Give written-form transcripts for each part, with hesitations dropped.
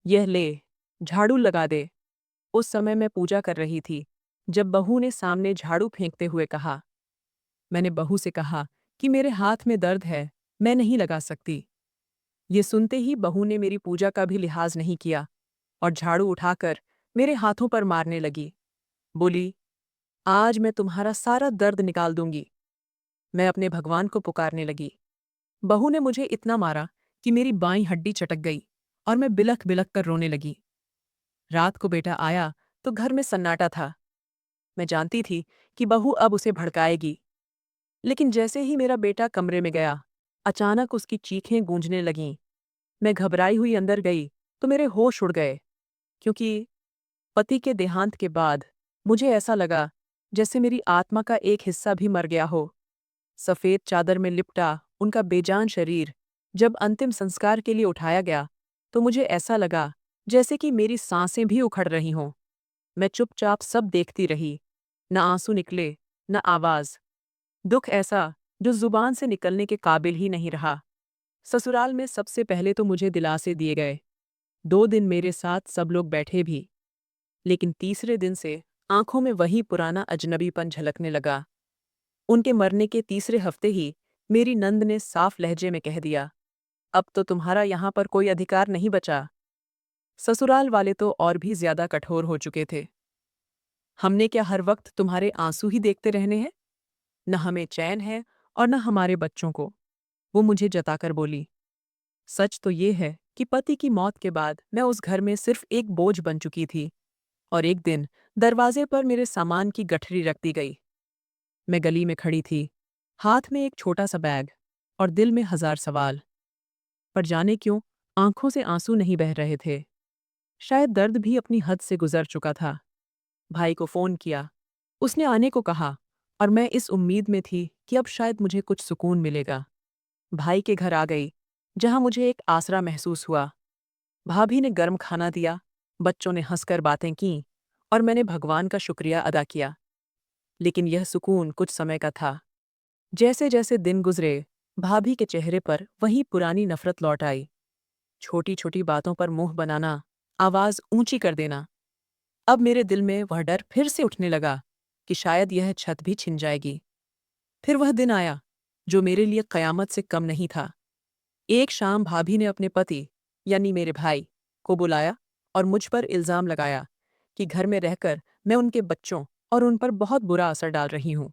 यह ले, झाड़ू लगा दे। उस समय मैं पूजा कर रही थी, जब बहू ने सामने झाड़ू फेंकते हुए कहा। मैंने बहू से कहा कि मेरे हाथ में दर्द है, मैं नहीं लगा सकती। ये सुनते ही बहू ने मेरी पूजा का भी लिहाज नहीं किया और झाड़ू उठाकर मेरे हाथों पर मारने लगी। बोली, आज मैं तुम्हारा सारा दर्द निकाल दूंगी। मैं अपने भगवान को पुकारने लगी। बहू ने मुझे इतना मारा कि मेरी बाईं हड्डी चटक गई और मैं बिलख बिलख कर रोने लगी। रात को बेटा आया तो घर में सन्नाटा था। मैं जानती थी कि बहू अब उसे भड़काएगी, लेकिन जैसे ही मेरा बेटा कमरे में गया, अचानक उसकी चीखें गूंजने लगीं। मैं घबराई हुई अंदर गई तो मेरे होश उड़ गए, क्योंकि पति के देहांत के बाद मुझे ऐसा लगा जैसे मेरी आत्मा का एक हिस्सा भी मर गया हो। सफ़ेद चादर में लिपटा उनका बेजान शरीर जब अंतिम संस्कार के लिए उठाया गया, तो मुझे ऐसा लगा जैसे कि मेरी सांसें भी उखड़ रही हों। मैं चुपचाप सब देखती रही, न आंसू निकले, न आवाज़। दुख ऐसा जो जुबान से निकलने के काबिल ही नहीं रहा। ससुराल में सबसे पहले तो मुझे दिलासे दिए गए। 2 दिन मेरे साथ सब लोग बैठे भी, लेकिन तीसरे दिन से आंखों में वही पुराना अजनबीपन झलकने लगा। उनके मरने के तीसरे हफ्ते ही मेरी नंद ने साफ लहजे में कह दिया, अब तो तुम्हारा यहाँ पर कोई अधिकार नहीं बचा। ससुराल वाले तो और भी ज्यादा कठोर हो चुके थे। हमने क्या हर वक्त तुम्हारे आंसू ही देखते रहने हैं? न हमें चैन है और न हमारे बच्चों को। वो मुझे जताकर बोली। सच तो ये है कि पति की मौत के बाद मैं उस घर में सिर्फ एक बोझ बन चुकी थी, और एक दिन दरवाजे पर मेरे सामान की गठरी रख दी गई। मैं गली में खड़ी थी, हाथ में एक छोटा सा बैग और दिल में 1000 सवाल। पर जाने क्यों आंखों से आंसू नहीं बह रहे थे। शायद दर्द भी अपनी हद से गुजर चुका था। भाई को फोन किया, उसने आने को कहा, और मैं इस उम्मीद में थी कि अब शायद मुझे कुछ सुकून मिलेगा। भाई के घर आ गई, जहां मुझे एक आसरा महसूस हुआ। भाभी ने गर्म खाना दिया, बच्चों ने हंसकर बातें कीं, और मैंने भगवान का शुक्रिया अदा किया। लेकिन यह सुकून कुछ समय का था। जैसे जैसे दिन गुजरे, भाभी के चेहरे पर वही पुरानी नफरत लौट आई। छोटी छोटी बातों पर मुंह बनाना, आवाज ऊंची कर देना। अब मेरे दिल में वह डर फिर से उठने लगा कि शायद यह छत भी छिन जाएगी। फिर वह दिन आया जो मेरे लिए कयामत से कम नहीं था। एक शाम भाभी ने अपने पति, यानी मेरे भाई, को बुलाया और मुझ पर इल्जाम लगाया कि घर में रहकर मैं उनके बच्चों और उन पर बहुत बुरा असर डाल रही हूं।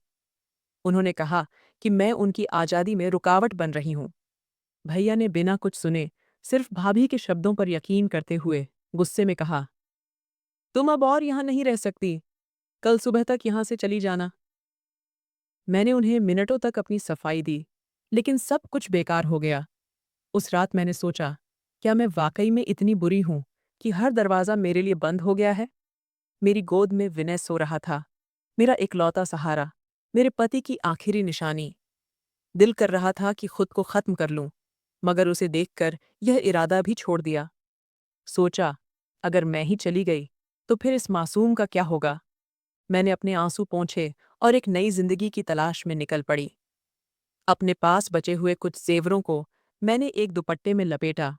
उन्होंने कहा कि मैं उनकी आज़ादी में रुकावट बन रही हूं। भैया ने बिना कुछ सुने सिर्फ भाभी के शब्दों पर यकीन करते हुए गुस्से में कहा, तुम अब और यहां नहीं रह सकती, कल सुबह तक यहां से चली जाना। मैंने उन्हें मिनटों तक अपनी सफाई दी, लेकिन सब कुछ बेकार हो गया। उस रात मैंने सोचा, क्या मैं वाकई में इतनी बुरी हूं कि हर दरवाज़ा मेरे लिए बंद हो गया है? मेरी गोद में विनय सो रहा था, मेरा इकलौता सहारा, मेरे पति की आखिरी निशानी। दिल कर रहा था कि खुद को खत्म कर लूं, मगर उसे देखकर यह इरादा भी छोड़ दिया। सोचा, अगर मैं ही चली गई तो फिर इस मासूम का क्या होगा? मैंने अपने आंसू पोंछे और एक नई जिंदगी की तलाश में निकल पड़ी। अपने पास बचे हुए कुछ जेवरों को मैंने एक दुपट्टे में लपेटा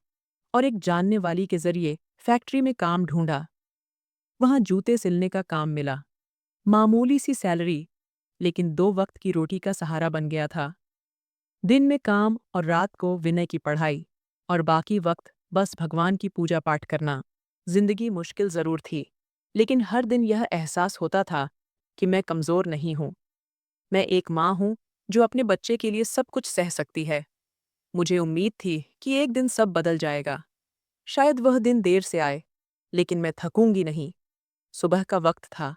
और एक जानने वाली के जरिए फैक्ट्री में काम ढूंढा। वहां जूते सिलने का काम मिला। मामूली सी सैलरी, लेकिन 2 वक्त की रोटी का सहारा बन गया था। दिन में काम और रात को विनय की पढ़ाई, और बाकी वक्त बस भगवान की पूजा पाठ करना। जिंदगी मुश्किल जरूर थी, लेकिन हर दिन यह एहसास होता था कि मैं कमजोर नहीं हूं। मैं एक माँ हूं जो अपने बच्चे के लिए सब कुछ सह सकती है। मुझे उम्मीद थी कि एक दिन सब बदल जाएगा। शायद वह दिन देर से आए, लेकिन मैं थकूंगी नहीं। सुबह का वक्त था।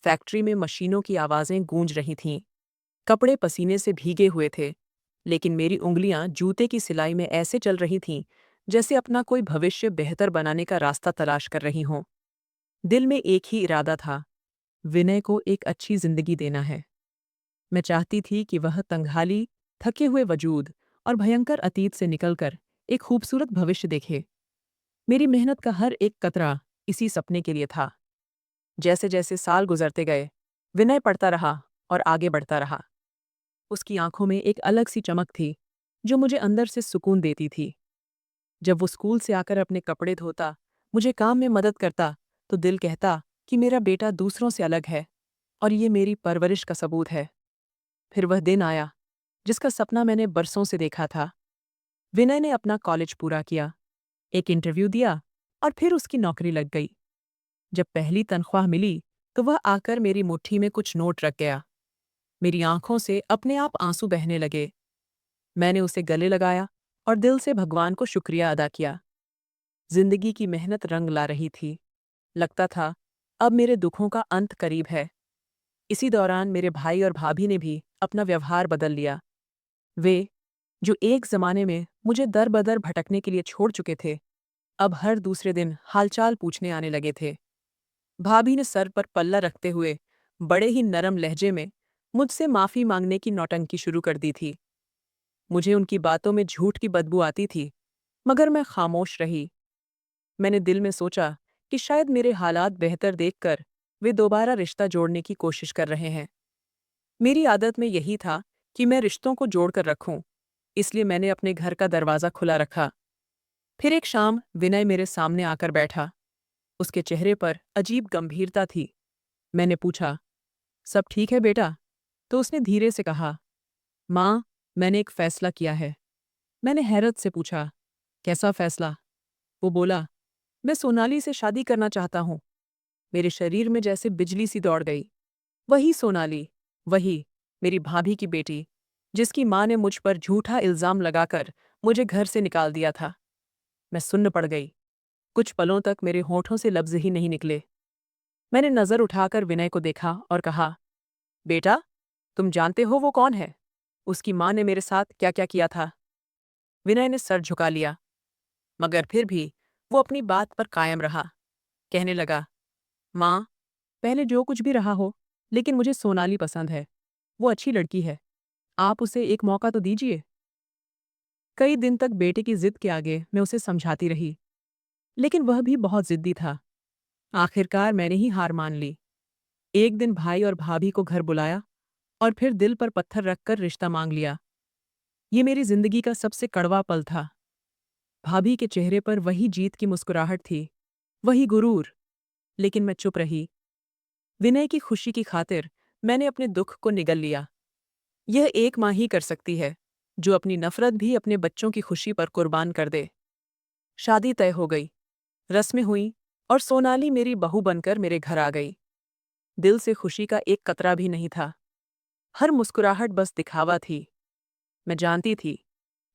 फैक्ट्री में मशीनों की आवाजें गूंज रही थीं। कपड़े पसीने से भीगे हुए थे, लेकिन मेरी उंगलियां जूते की सिलाई में ऐसे चल रही थीं जैसे अपना कोई भविष्य बेहतर बनाने का रास्ता तलाश कर रही हों। दिल में एक ही इरादा था, विनय को एक अच्छी जिंदगी देना है। मैं चाहती थी कि वह तंगहाली, थके हुए वजूद और भयंकर अतीत से निकलकर एक खूबसूरत भविष्य देखे। मेरी मेहनत का हर एक कतरा इसी सपने के लिए था। जैसे जैसे साल गुजरते गए, विनय पढ़ता रहा और आगे बढ़ता रहा। उसकी आंखों में एक अलग सी चमक थी जो मुझे अंदर से सुकून देती थी। जब वो स्कूल से आकर अपने कपड़े धोता मुझे काम में मदद करता तो दिल कहता कि मेरा बेटा दूसरों से अलग है और ये मेरी परवरिश का सबूत है। फिर वह दिन आया जिसका सपना मैंने बरसों से देखा था। विनय ने अपना कॉलेज पूरा किया, एक इंटरव्यू दिया और फिर उसकी नौकरी लग गई। जब पहली तनख्वाह मिली तो वह आकर मेरी मुट्ठी में कुछ नोट रख गया। मेरी आंखों से अपने आप आंसू बहने लगे। मैंने उसे गले लगाया और दिल से भगवान को शुक्रिया अदा किया। जिंदगी की मेहनत रंग ला रही थी। लगता था अब मेरे दुखों का अंत करीब है। इसी दौरान मेरे भाई और भाभी ने भी अपना व्यवहार बदल लिया। वे, जो एक जमाने में मुझे दर बदर भटकने के लिए छोड़ चुके थे, अब हर दूसरे दिन हालचाल पूछने आने लगे थे। भाभी ने सर पर पल्ला रखते हुए बड़े ही नरम लहजे में मुझसे माफी मांगने की नौटंकी शुरू कर दी थी। मुझे उनकी बातों में झूठ की बदबू आती थी, मगर मैं खामोश रही। मैंने दिल में सोचा कि शायद मेरे हालात बेहतर देखकर वे दोबारा रिश्ता जोड़ने की कोशिश कर रहे हैं। मेरी आदत में यही था कि मैं रिश्तों को जोड़कर रखूं, इसलिए मैंने अपने घर का दरवाज़ा खुला रखा। फिर एक शाम विनय मेरे सामने आकर बैठा। उसके चेहरे पर अजीब गंभीरता थी। मैंने पूछा, सब ठीक है बेटा? तो उसने धीरे से कहा, माँ, मैंने एक फैसला किया है। मैंने हैरत से पूछा, कैसा फैसला? वो बोला, मैं सोनाली से शादी करना चाहता हूँ। मेरे शरीर में जैसे बिजली सी दौड़ गई। वही सोनाली, वही मेरी भाभी की बेटी, जिसकी माँ ने मुझ पर झूठा इल्जाम लगाकर मुझे घर से निकाल दिया था। मैं सुन्न पड़ गई। कुछ पलों तक मेरे होठों से लफ्ज ही नहीं निकले। मैंने नजर उठाकर विनय को देखा और कहा, बेटा, तुम जानते हो वो कौन है? उसकी माँ ने मेरे साथ क्या क्या किया था? विनय ने सर झुका लिया, मगर फिर भी वो अपनी बात पर कायम रहा। कहने लगा, माँ, पहले जो कुछ भी रहा हो, लेकिन मुझे सोनाली पसंद है। वो अच्छी लड़की है। आप उसे एक मौका तो दीजिए। कई दिन तक बेटे की जिद के आगे मैं उसे समझाती रही, लेकिन वह भी बहुत जिद्दी था। आखिरकार मैंने ही हार मान ली। एक दिन भाई और भाभी को घर बुलाया और फिर दिल पर पत्थर रखकर रिश्ता मांग लिया। ये मेरी जिंदगी का सबसे कड़वा पल था। भाभी के चेहरे पर वही जीत की मुस्कुराहट थी, वही गुरूर, लेकिन मैं चुप रही। विनय की खुशी की खातिर मैंने अपने दुख को निगल लिया। यह एक माँ ही कर सकती है, जो अपनी नफरत भी अपने बच्चों की खुशी पर कुर्बान कर दे। शादी तय हो गई, रस्में हुईं और सोनाली मेरी बहू बनकर मेरे घर आ गई। दिल से खुशी का एक कतरा भी नहीं था। हर मुस्कुराहट बस दिखावा थी। मैं जानती थी,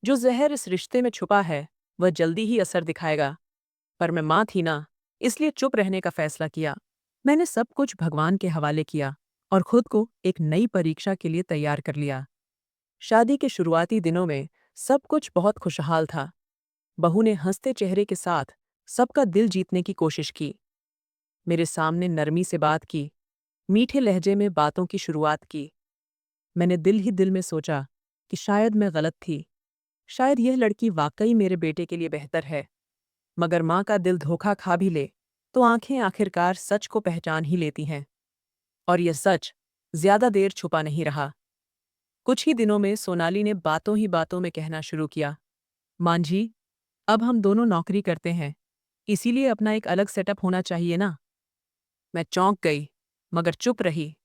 जो जहर इस रिश्ते में छुपा है, वह जल्दी ही असर दिखाएगा। पर मैं माँ थी ना, इसलिए चुप रहने का फैसला किया। मैंने सब कुछ भगवान के हवाले किया और खुद को एक नई परीक्षा के लिए तैयार कर लिया। शादी के शुरुआती दिनों में सब कुछ बहुत खुशहाल था। बहू ने हंसते चेहरे के साथ सबका दिल जीतने की कोशिश की। मेरे सामने नरमी से बात की, मीठे लहजे में बातों की शुरुआत की। मैंने दिल ही दिल में सोचा कि शायद मैं गलत थी। शायद यह लड़की वाकई मेरे बेटे के लिए बेहतर है। मगर माँ का दिल धोखा खा भी ले, तो आंखें आखिरकार सच को पहचान ही लेती हैं। और यह सच ज्यादा देर छुपा नहीं रहा। कुछ ही दिनों में सोनाली ने बातों ही बातों में कहना शुरू किया, माँ जी, अब हम दोनों नौकरी करते हैं, इसीलिए अपना एक अलग सेटअप होना चाहिए ना। मैं चौंक गई, मगर चुप रही।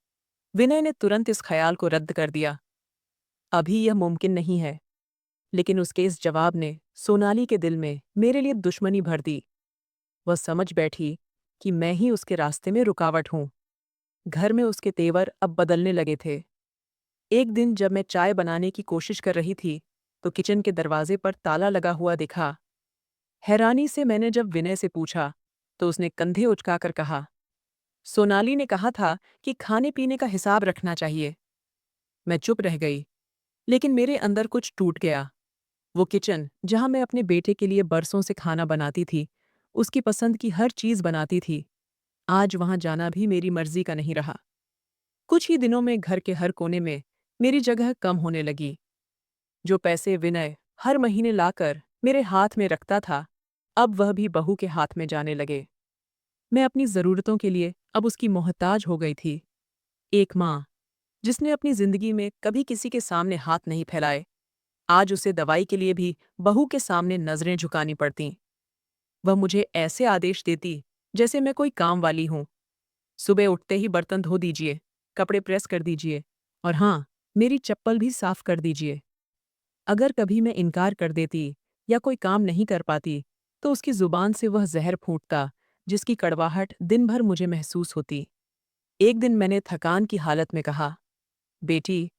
विनय ने तुरंत इस ख्याल को रद्द कर दिया। अभी यह मुमकिन नहीं है। लेकिन उसके इस जवाब ने सोनाली के दिल में मेरे लिए दुश्मनी भर दी। वह समझ बैठी कि मैं ही उसके रास्ते में रुकावट हूं। घर में उसके तेवर अब बदलने लगे थे। एक दिन जब मैं चाय बनाने की कोशिश कर रही थी, तो किचन के दरवाजे पर ताला लगा हुआ दिखा। हैरानी से मैंने जब विनय से पूछा, तो उसने कंधे उचकाकर कहा, सोनाली ने कहा था कि खाने पीने का हिसाब रखना चाहिए। मैं चुप रह गई, लेकिन मेरे अंदर कुछ टूट गया। वो किचन, जहां मैं अपने बेटे के लिए बरसों से खाना बनाती थी, उसकी पसंद की हर चीज बनाती थी, आज वहां जाना भी मेरी मर्जी का नहीं रहा। कुछ ही दिनों में घर के हर कोने में मेरी जगह कम होने लगी। जो पैसे विनय हर महीने लाकर मेरे हाथ में रखता था, अब वह भी बहू के हाथ में जाने लगे। मैं अपनी ज़रूरतों के लिए अब उसकी मोहताज हो गई थी। एक माँ, जिसने अपनी जिंदगी में कभी किसी के सामने हाथ नहीं फैलाए, आज उसे दवाई के लिए भी बहू के सामने नजरें झुकानी पड़तीं। वह मुझे ऐसे आदेश देती जैसे मैं कोई काम वाली हूं। सुबह उठते ही बर्तन धो दीजिए, कपड़े प्रेस कर दीजिए और हाँ, मेरी चप्पल भी साफ कर दीजिए। अगर कभी मैं इनकार कर देती या कोई काम नहीं कर पाती, तो उसकी जुबान से वह जहर फूटता जिसकी कड़वाहट दिन भर मुझे महसूस होती। एक दिन मैंने थकान की हालत में कहा, बेटी,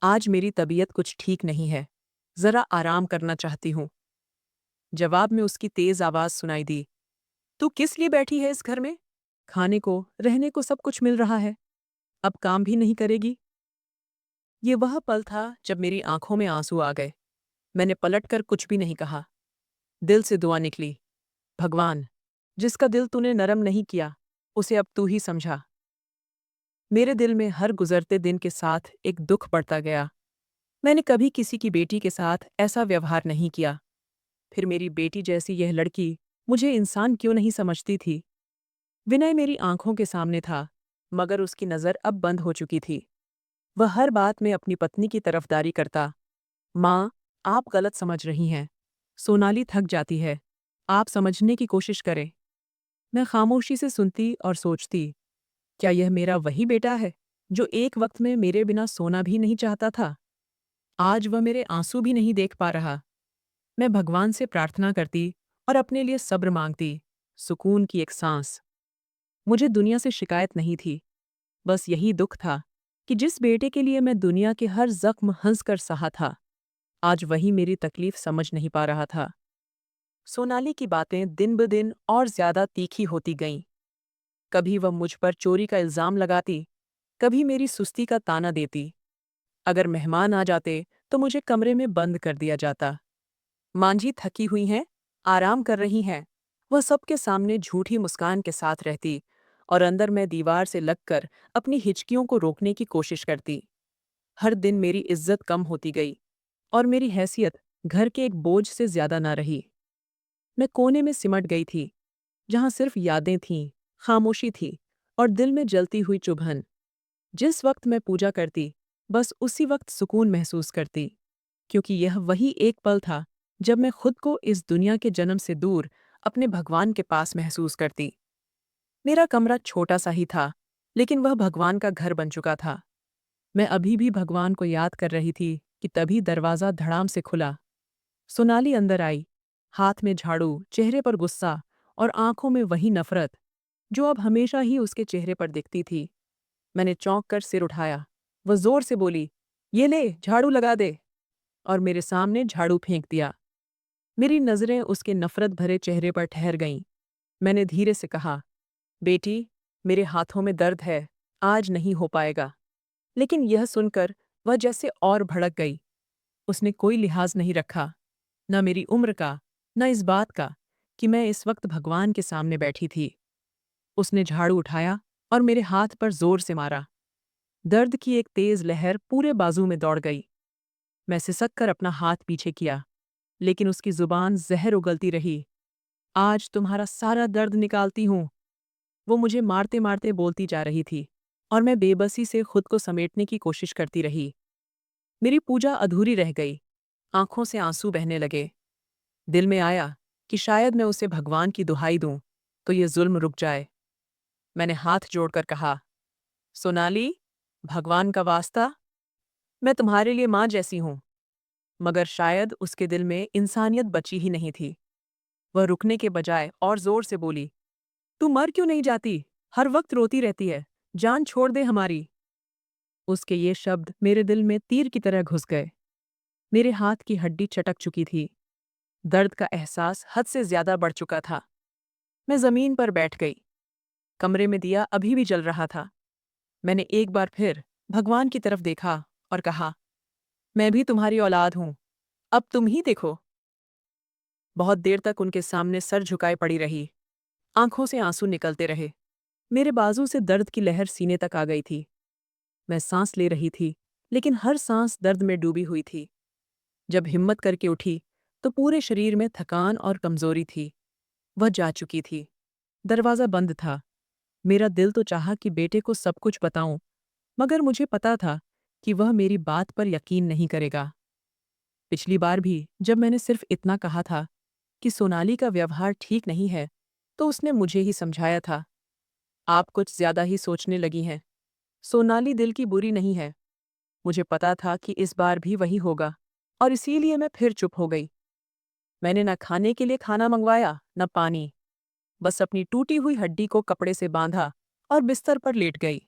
आज मेरी तबीयत कुछ ठीक नहीं है, जरा आराम करना चाहती हूँ। जवाब में उसकी तेज आवाज सुनाई दी, तू किस लिए बैठी है इस घर में? खाने को, रहने को सब कुछ मिल रहा है, अब काम भी नहीं करेगी? ये वह पल था जब मेरी आंखों में आंसू आ गए। मैंने पलटकर कुछ भी नहीं कहा। दिल से दुआ निकली, भगवान, जिसका दिल तूने नरम नहीं किया, उसे अब तू ही समझा। मेरे दिल में हर गुजरते दिन के साथ एक दुख बढ़ता गया। मैंने कभी किसी की बेटी के साथ ऐसा व्यवहार नहीं किया। फिर मेरी बेटी जैसी यह लड़की मुझे इंसान क्यों नहीं समझती थी? विनय मेरी आंखों के सामने था, मगर उसकी नज़र अब बंद हो चुकी थी। वह हर बात में अपनी पत्नी की तरफदारी करता। माँ, आप गलत समझ रही हैं। सोनाली थक जाती है। आप समझने की कोशिश करें। मैं खामोशी से सुनती और सोचती, क्या यह मेरा वही बेटा है, जो एक वक्त में मेरे बिना सोना भी नहीं चाहता था? आज वह मेरे आंसू भी नहीं देख पा रहा। मैं भगवान से प्रार्थना करती और अपने लिए सब्र मांगती, सुकून की एक सांस। मुझे दुनिया से शिकायत नहीं थी, बस यही दुख था कि जिस बेटे के लिए मैं दुनिया के हर जख्म हंसकर सहा था, आज वही मेरी तकलीफ समझ नहीं पा रहा था। सोनाली की बातें दिन ब दिन और ज्यादा तीखी होती गईं। कभी वह मुझ पर चोरी का इल्जाम लगाती, कभी मेरी सुस्ती का ताना देती। अगर मेहमान आ जाते तो मुझे कमरे में बंद कर दिया जाता। मांझी थकी हुई हैं, आराम कर रही हैं। वह सबके सामने झूठी मुस्कान के साथ रहती और अंदर मैं दीवार से लगकर अपनी हिचकियों को रोकने की कोशिश करती। हर दिन मेरी इज्जत कम होती गई और मेरी हैसियत घर के एक बोझ से ज्यादा ना रही। मैं कोने में सिमट गई थी, जहां सिर्फ यादें थीं, खामोशी थी और दिल में जलती हुई चुभन। जिस वक्त मैं पूजा करती, बस उसी वक्त सुकून महसूस करती, क्योंकि यह वही एक पल था जब मैं खुद को इस दुनिया के जन्म से दूर अपने भगवान के पास महसूस करती। मेरा कमरा छोटा सा ही था, लेकिन वह भगवान का घर बन चुका था। मैं अभी भी भगवान को याद कर रही थी कि तभी दरवाज़ा धड़ाम से खुला। सोनाली अंदर आई, हाथ में झाड़ू, चेहरे पर गुस्सा और आंखों में वही नफरत जो अब हमेशा ही उसके चेहरे पर दिखती थी। मैंने चौंक कर सिर उठाया। वह जोर से बोली, ये ले, झाड़ू लगा दे, और मेरे सामने झाड़ू फेंक दिया। मेरी नज़रें उसके नफरत भरे चेहरे पर ठहर गईं। मैंने धीरे से कहा, बेटी, मेरे हाथों में दर्द है, आज नहीं हो पाएगा। लेकिन यह सुनकर वह जैसे और भड़क गई। उसने कोई लिहाज नहीं रखा, न मेरी उम्र का, न इस बात का कि मैं इस वक्त भगवान के सामने बैठी थी। उसने झाड़ू उठाया और मेरे हाथ पर जोर से मारा। दर्द की एक तेज लहर पूरे बाजू में दौड़ गई। मैं सिसक कर अपना हाथ पीछे किया, लेकिन उसकी जुबान जहर उगलती रही। आज तुम्हारा सारा दर्द निकालती हूँ, वो मुझे मारते मारते बोलती जा रही थी और मैं बेबसी से खुद को समेटने की कोशिश करती रही। मेरी पूजा अधूरी रह गई। आंखों से आंसू बहने लगे। दिल में आया कि शायद मैं उसे भगवान की दुहाई दूं तो ये जुल्म रुक जाए। मैंने हाथ जोड़कर कहा, सोनाली, भगवान का वास्ता, मैं तुम्हारे लिए माँ जैसी हूँ। मगर शायद उसके दिल में इंसानियत बची ही नहीं थी। वह रुकने के बजाय और जोर से बोली, तू मर क्यों नहीं जाती? हर वक्त रोती रहती है, जान छोड़ दे हमारी। उसके ये शब्द मेरे दिल में तीर की तरह घुस गए। मेरे हाथ की हड्डी चटक चुकी थी। दर्द का एहसास हद से ज्यादा बढ़ चुका था। मैं जमीन पर बैठ गई। कमरे में दिया अभी भी जल रहा था। मैंने एक बार फिर भगवान की तरफ देखा और कहा, मैं भी तुम्हारी औलाद हूं, अब तुम ही देखो। बहुत देर तक उनके सामने सर झुकाए पड़ी रही। आंखों से आंसू निकलते रहे। मेरे बाजू से दर्द की लहर सीने तक आ गई थी। मैं सांस ले रही थी, लेकिन हर सांस दर्द में डूबी हुई थी। जब हिम्मत करके उठी, तो पूरे शरीर में थकान और कमजोरी थी। वह जा चुकी थी। दरवाज़ा बंद था। मेरा दिल तो चाहा कि बेटे को सब कुछ बताऊं, मगर मुझे पता था कि वह मेरी बात पर यकीन नहीं करेगा। पिछली बार भी जब मैंने सिर्फ इतना कहा था कि सोनाली का व्यवहार ठीक नहीं है, तो उसने मुझे ही समझाया था। आप कुछ ज्यादा ही सोचने लगी हैं। सोनाली दिल की बुरी नहीं है। मुझे पता था कि इस बार भी वही होगा, और इसीलिए मैं फिर चुप हो गई। मैंने न खाने के लिए खाना मंगवाया न पानी, बस अपनी टूटी हुई हड्डी को कपड़े से बांधा और बिस्तर पर लेट गई।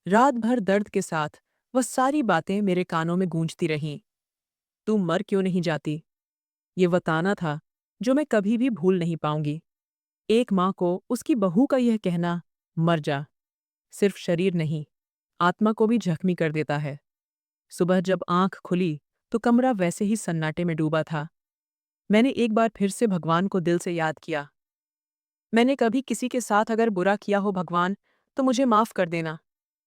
रात भर दर्द के साथ वह सारी बातें मेरे कानों में गूंजती रहीं। तू मर क्यों नहीं जाती? ये वह ताना था जो मैं कभी भी भूल नहीं पाऊंगी। एक माँ को उसकी बहू का यह कहना, मर जा, सिर्फ शरीर नहीं, आत्मा को भी जख्मी कर देता है। सुबह जब आंख खुली तो कमरा वैसे ही सन्नाटे में डूबा था। मैंने एक बार फिर से भगवान को दिल से याद किया। मैंने कभी किसी के साथ अगर बुरा किया हो भगवान, तो मुझे माफ कर देना।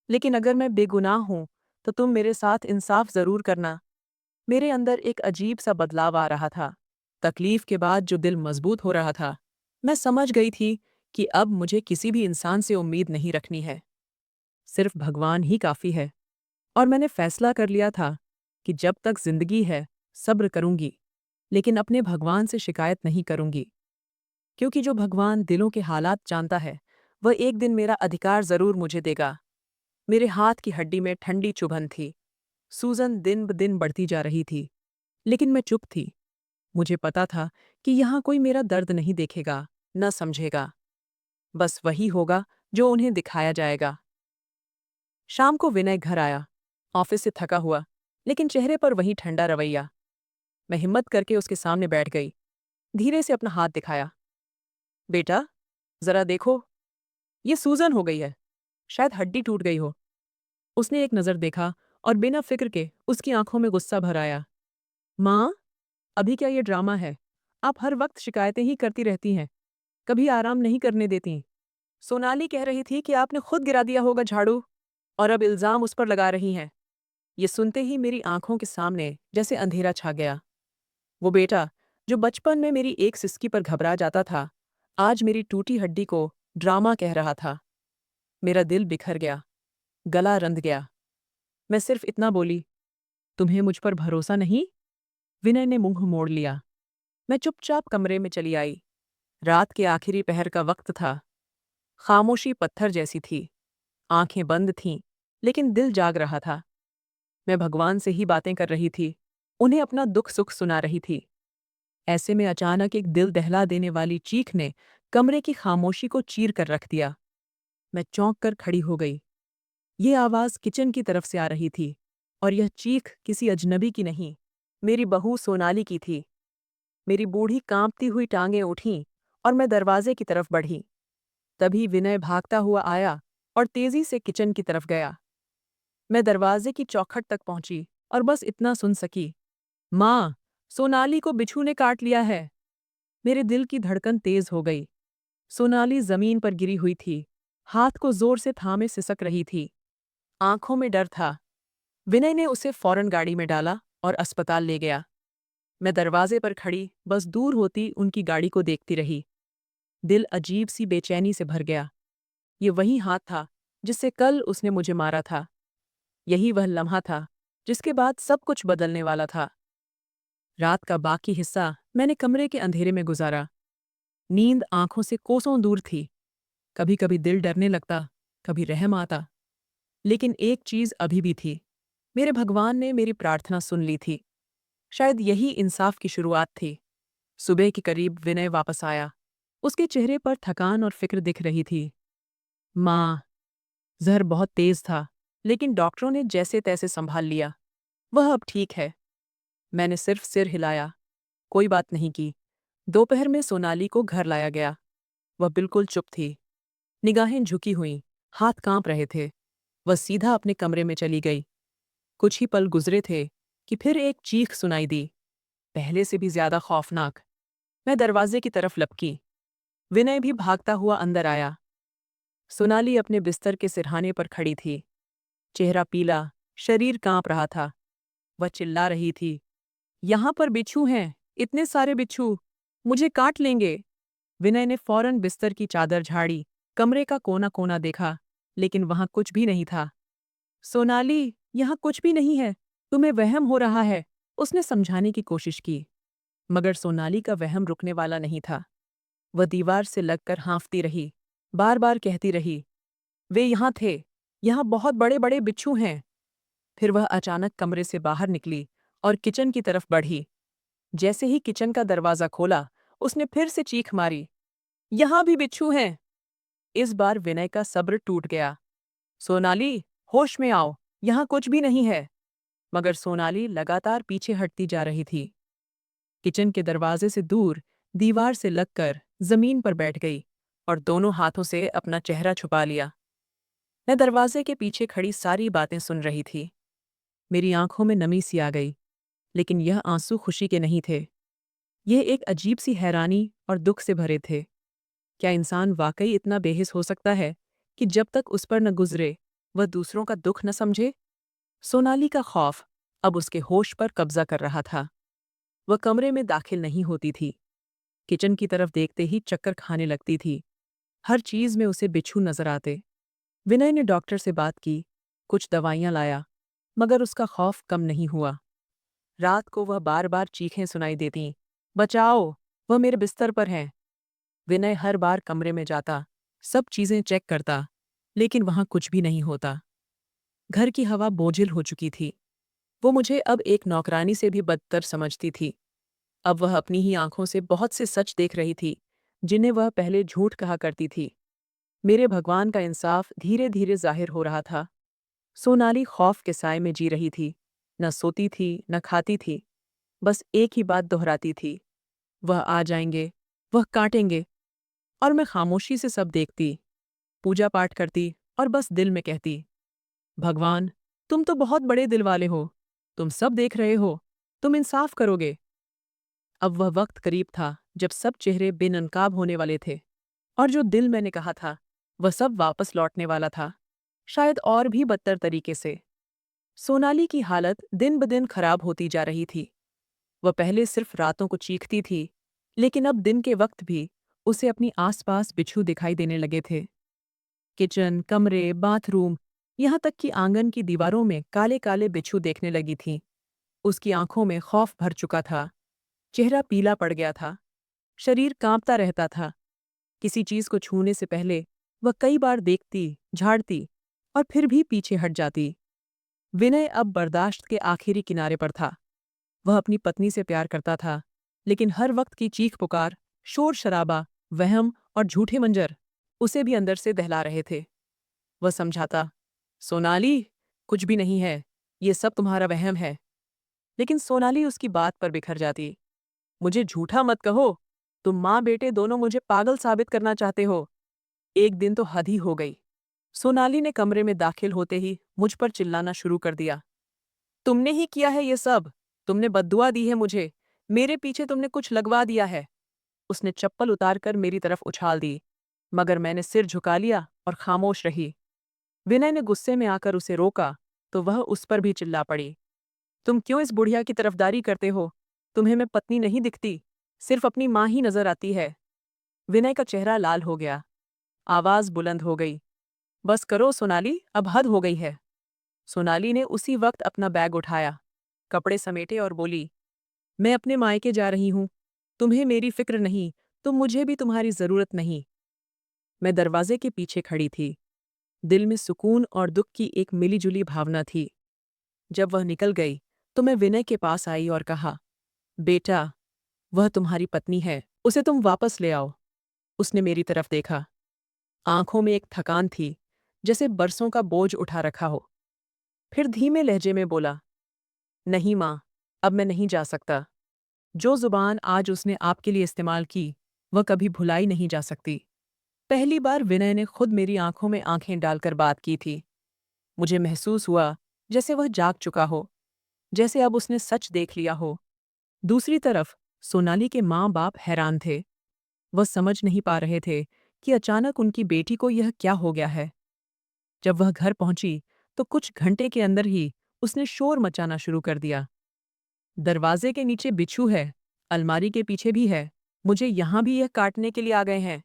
लेकिन अगर मैं बेगुनाह हूं, तो तुम मेरे साथ इंसाफ जरूर करना। मेरे अंदर एक अजीब सा बदलाव आ रहा था। तकलीफ के बाद जो दिल मजबूत हो रहा था। मैं समझ गई थी कि अब मुझे किसी भी इंसान से उम्मीद नहीं रखनी है। सिर्फ भगवान ही काफी है। और मैंने फैसला कर लिया था कि जब तक जिंदगी है, सब्र करूंगी, लेकिन अपने भगवान से शिकायत नहीं करूंगी। क्योंकि जो भगवान दिलों के हालात जानता है, वह एक दिन मेरा अधिकार जरूर मुझे देगा। मेरे हाथ की हड्डी में ठंडी चुभन थी। सूजन दिन ब दिन बढ़ती जा रही थी, लेकिन मैं चुप थी। मुझे पता था कि यहाँ कोई मेरा दर्द नहीं देखेगा, न समझेगा। बस वही होगा जो उन्हें दिखाया जाएगा। शाम को विनय घर आया, ऑफिस से थका हुआ, लेकिन चेहरे पर वही ठंडा रवैया। मैं हिम्मत करके उसके सामने बैठ गई, धीरे से अपना हाथ दिखाया। बेटा, जरा देखो, ये सूजन हो गई है, शायद हड्डी टूट गई हो। उसने एक नज़र देखा और बिना फिक्र के उसकी आंखों में गुस्सा भर आया। माँ, अभी क्या ये ड्रामा है? आप हर वक्त शिकायतें ही करती रहती हैं, कभी आराम नहीं करने देती। सोनाली कह रही थी कि आपने खुद गिरा दिया होगा झाड़ू, और अब इल्जाम उस पर लगा रही हैं। ये सुनते ही मेरी आंखों के सामने जैसे अंधेरा छा गया। वो बेटा जो बचपन में मेरी एक सिसकी पर घबरा जाता था, आज मेरी टूटी हड्डी को ड्रामा कह रहा था। मेरा दिल बिखर गया, गला रंध गया। मैं सिर्फ इतना बोली, तुम्हें मुझ पर भरोसा नहीं? विनय ने मुंह मोड़ लिया। मैं चुपचाप कमरे में चली आई। रात के आखिरी पहर का वक्त था। खामोशी पत्थर जैसी थी। आंखें बंद थीं, लेकिन दिल जाग रहा था। मैं भगवान से ही बातें कर रही थी, उन्हें अपना दुख सुख सुना रही थी। ऐसे में अचानक एक दिल दहला देने वाली चीख ने कमरे की खामोशी को चीर कर रख दिया। मैं चौंक कर खड़ी हो गई। ये आवाज़ किचन की तरफ से आ रही थी, और यह चीख किसी अजनबी की नहीं, मेरी बहू सोनाली की थी। मेरी बूढ़ी कांपती हुई टांगें उठीं और मैं दरवाजे की तरफ बढ़ी। तभी विनय भागता हुआ आया और तेजी से किचन की तरफ गया। मैं दरवाजे की चौखट तक पहुंची और बस इतना सुन सकी, माँ, सोनाली को बिच्छू ने काट लिया है। मेरे दिल की धड़कन तेज हो गई। सोनाली जमीन पर गिरी हुई थी, हाथ को जोर से थामे सिसक रही थी। आंखों में डर था। विनय ने उसे फौरन गाड़ी में डाला और अस्पताल ले गया। मैं दरवाजे पर खड़ी बस दूर होती उनकी गाड़ी को देखती रही। दिल अजीब सी बेचैनी से भर गया। ये वही हाथ था जिससे कल उसने मुझे मारा था। यही वह लम्हा था जिसके बाद सब कुछ बदलने वाला था। रात का बाकी हिस्सा मैंने कमरे के अंधेरे में गुजारा। नींद आंखों से कोसों दूर थी। कभी कभी दिल डरने लगता, कभी रहम आता। लेकिन एक चीज अभी भी थी, मेरे भगवान ने मेरी प्रार्थना सुन ली थी। शायद यही इंसाफ की शुरुआत थी। सुबह के करीब विनय वापस आया। उसके चेहरे पर थकान और फिक्र दिख रही थी। माँ, जहर बहुत तेज था, लेकिन डॉक्टरों ने जैसे तैसे संभाल लिया। वह अब ठीक है। मैंने सिर्फ सिर हिलाया, कोई बात नहीं की। दोपहर में सोनाली को घर लाया गया। वह बिल्कुल चुप थी, निगाहें झुकी हुईं, हाथ कांप रहे थे। वह सीधा अपने कमरे में चली गई। कुछ ही पल गुजरे थे कि फिर एक चीख सुनाई दी, पहले से भी ज्यादा खौफनाक। मैं दरवाजे की तरफ लपकी। विनय भी भागता हुआ अंदर आया। सोनाली अपने बिस्तर के सिरहाने पर खड़ी थी, चेहरा पीला, शरीर कांप रहा था। वह चिल्ला रही थी, यहाँ पर बिच्छू हैं, इतने सारे बिच्छू, मुझे काट लेंगे। विनय ने फौरन बिस्तर की चादर झाड़ी, कमरे का कोना कोना देखा, लेकिन वहां कुछ भी नहीं था। सोनाली, यहाँ कुछ भी नहीं है, तुम्हें वहम हो रहा है, उसने समझाने की कोशिश की। मगर सोनाली का वहम रुकने वाला नहीं था। वह दीवार से लगकर हाँफती रही, बार बार कहती रही, वे यहाँ थे, यहाँ बहुत बड़े बड़े बिच्छू हैं। फिर वह अचानक कमरे से बाहर निकली और किचन की तरफ बढ़ी। जैसे ही किचन का दरवाज़ा खोला, उसने फिर से चीख मारी, यहाँ भी बिच्छू हैं। इस बार विनय का सब्र टूट गया। सोनाली, होश में आओ, यहाँ कुछ भी नहीं है। मगर सोनाली लगातार पीछे हटती जा रही थी। किचन के दरवाजे से दूर दीवार से लगकर जमीन पर बैठ गई और दोनों हाथों से अपना चेहरा छुपा लिया। मैं दरवाजे के पीछे खड़ी सारी बातें सुन रही थी। मेरी आंखों में नमी सी आ गई, लेकिन यह आंसू खुशी के नहीं थे। यह एक अजीब सी हैरानी और दुख से भरे थे। क्या इंसान वाकई इतना बेहिस हो सकता है कि जब तक उस पर न गुजरे वह दूसरों का दुख न समझे? सोनाली का खौफ अब उसके होश पर कब्जा कर रहा था। वह कमरे में दाखिल नहीं होती थी। किचन की तरफ देखते ही चक्कर खाने लगती थी। हर चीज में उसे बिच्छू नजर आते। विनय ने डॉक्टर से बात की, कुछ दवाइयां लाया, मगर उसका खौफ कम नहीं हुआ। रात को वह बार बार चीखें सुनाई देती, बचाओ, वह मेरे बिस्तर पर हैं। विनय हर बार कमरे में जाता, सब चीजें चेक करता, लेकिन वहां कुछ भी नहीं होता। घर की हवा बोझिल हो चुकी थी। वो मुझे अब एक नौकरानी से भी बदतर समझती थी। अब वह अपनी ही आंखों से बहुत से सच देख रही थी, जिन्हें वह पहले झूठ कहा करती थी। मेरे भगवान का इंसाफ धीरे धीरे जाहिर हो रहा था। सोनाली खौफ के साए में जी रही थी, न सोती थी, न खाती थी। बस एक ही बात दोहराती थी, वह आ जाएंगे, वह काटेंगे। और मैं खामोशी से सब देखती, पूजा पाठ करती और बस दिल में कहती, भगवान, तुम तो बहुत बड़े दिल वाले हो, तुम सब देख रहे हो, तुम इंसाफ करोगे। अब वह वक्त करीब था जब सब चेहरे बेनकाब होने वाले थे, और जो दिल मैंने कहा था वह सब वापस लौटने वाला था, शायद और भी बदतर तरीके से। सोनाली की हालत दिन ब दिन खराब होती जा रही थी। वह पहले सिर्फ रातों को चीखती थी, लेकिन अब दिन के वक्त भी उसे अपनी आसपास बिच्छू दिखाई देने लगे थे। किचन, कमरे, बाथरूम, यहाँ तक कि आंगन की दीवारों में काले काले बिच्छू देखने लगी थीं। उसकी आंखों में खौफ भर चुका था, चेहरा पीला पड़ गया था, शरीर कांपता रहता था। किसी चीज को छूने से पहले वह कई बार देखती, झाड़ती और फिर भी पीछे हट जाती। विनय अब बर्दाश्त के आखिरी किनारे पर था। वह अपनी पत्नी से प्यार करता था, लेकिन हर वक्त की चीख पुकार, शोर शराबा, वहम और झूठे मंजर उसे भी अंदर से दहला रहे थे। वह समझाता, सोनाली, कुछ भी नहीं है, ये सब तुम्हारा वहम है। लेकिन सोनाली उसकी बात पर बिखर जाती। मुझे झूठा मत कहो, तुम माँ बेटे दोनों मुझे पागल साबित करना चाहते हो। एक दिन तो हद ही हो गई। सोनाली ने कमरे में दाखिल होते ही मुझ पर चिल्लाना शुरू कर दिया, तुमने ही किया है ये सब, तुमने बद्दुआ दी है मुझे, मेरे पीछे तुमने कुछ लगवा दिया है। उसने चप्पल उतारकर मेरी तरफ उछाल दी, मगर मैंने सिर झुका लिया और खामोश रही। विनय ने गुस्से में आकर उसे रोका, तो वह उस पर भी चिल्ला पड़ी, तुम क्यों इस बुढ़िया की तरफदारी करते हो? तुम्हें मैं पत्नी नहीं दिखती, सिर्फ अपनी माँ ही नजर आती है। विनय का चेहरा लाल हो गया, आवाज बुलंद हो गई, बस करो सोनाली, अब हद हो गई है। सोनाली ने उसी वक्त अपना बैग उठाया, कपड़े समेटे और बोली, मैं अपने मायके जा रही हूं, तुम्हें मेरी फिक्र नहीं, तुम मुझे भी तुम्हारी जरूरत नहीं। मैं दरवाजे के पीछे खड़ी थी। दिल में सुकून और दुख की एक मिलीजुली भावना थी। जब वह निकल गई तो मैं विनय के पास आई और कहा, बेटा, वह तुम्हारी पत्नी है, उसे तुम वापस ले आओ। उसने मेरी तरफ देखा, आंखों में एक थकान थी, जैसे बरसों का बोझ उठा रखा हो। फिर धीमे लहजे में बोला, नहीं माँ, अब मैं नहीं जा सकता। जो जुबान आज उसने आपके लिए इस्तेमाल की, वह कभी भुलाई नहीं जा सकती। पहली बार विनय ने खुद मेरी आंखों में आंखें डालकर बात की थी। मुझे महसूस हुआ जैसे वह जाग चुका हो, जैसे अब उसने सच देख लिया हो। दूसरी तरफ सोनाली के माँ बाप हैरान थे। वह समझ नहीं पा रहे थे कि अचानक उनकी बेटी को यह क्या हो गया है। जब वह घर पहुंची तो कुछ घंटे के अंदर ही उसने शोर मचाना शुरू कर दिया, दरवाजे के नीचे बिच्छू है, अलमारी के पीछे भी है, मुझे यहां भी यह काटने के लिए आ गए हैं।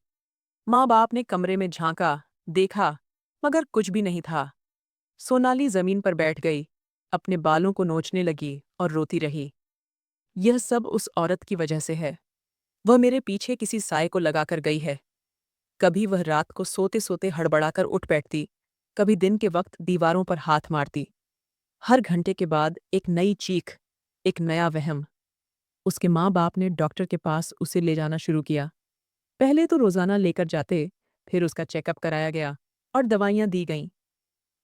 माँ बाप ने कमरे में झांका, देखा, मगर कुछ भी नहीं था। सोनाली जमीन पर बैठ गई, अपने बालों को नोचने लगी और रोती रही। यह सब उस औरत की वजह से है। वह मेरे पीछे किसी साए को लगाकर गई है। कभी वह रात को सोते सोते हड़बड़ाकर उठ बैठती, कभी दिन के वक्त दीवारों पर हाथ मारती। हर घंटे के बाद एक नई चीख, एक नया वहम। उसके माँ बाप ने डॉक्टर के पास उसे ले जाना शुरू किया। पहले तो रोजाना लेकर जाते, फिर उसका चेकअप कराया गया और दवाइयां दी गईं।